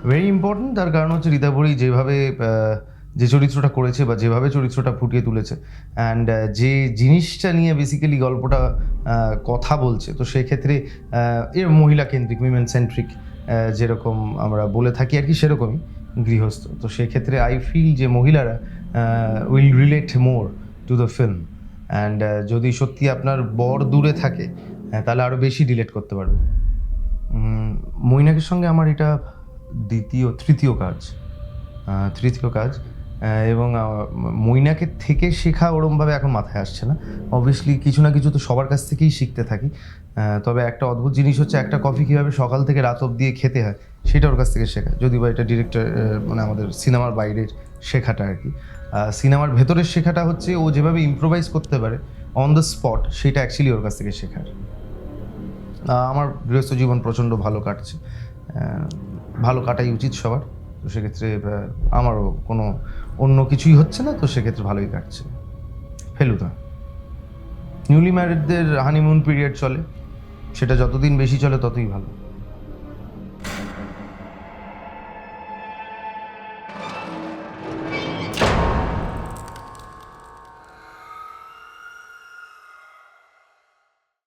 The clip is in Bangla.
Very important. তার কারণ হচ্ছে ঋতাভরি যেভাবে যে চরিত্রটা করেছে বা যেভাবে চরিত্রটা ফুটিয়ে তুলেছে, অ্যান্ড যে জিনিসটা নিয়ে বেসিক্যালি গল্পটা কথা বলছে, তো সেক্ষেত্রে এর মহিলা কেন্দ্রিক, উইমেন সেন্ট্রিক যেরকম আমরা বলে থাকি আর কি, সেরকমই গৃহস্থ। তো সেক্ষেত্রে আই ফিল যে মহিলারা will relate more to the film, and যদি সত্যি আপনার বর দূরে থাকে তাহলে আরও বেশি রিলেট করতে পারবে। মৈনাকের সঙ্গে আমার এটা তৃতীয় কাজ, এবং মৈনাকের থেকে শেখা ওরমভাবে এখন মাথায় আসছে না। অবভিয়াসলি কিছু না কিছু তো সবার কাছ থেকেই শিখতে থাকি, তবে একটা অদ্ভুত জিনিস হচ্ছে একটা কফি কীভাবে সকাল থেকে রাত অবধি খেতে হয় সেটা ওর কাছ থেকে শেখা, যদিও বা এটা ডিরেক্টর মানে আমাদের সিনেমার বাইরের শেখাটা আর কি। সিনেমার ভেতরের শেখাটা হচ্ছে ও যেভাবে ইম্প্রোভাইজ করতে পারে অন দ্য স্পট, সেটা অ্যাকচুয়ালি ওর কাছ থেকে শেখার। আমার গৃহস্থ জীবন প্রচণ্ড ভালো কাটছে, ভালো কাটাই উচিত সবার। তো সেক্ষেত্রে আমারও কোনো অন্য কিছুই হচ্ছে না, তো সেক্ষেত্রে ভালোই কাটছে। ফেলুদা, নিউলি ম্যারিডদের হানিমুন পিরিয়ড চলে, সেটা যতদিন বেশি চলে ততই ভালো।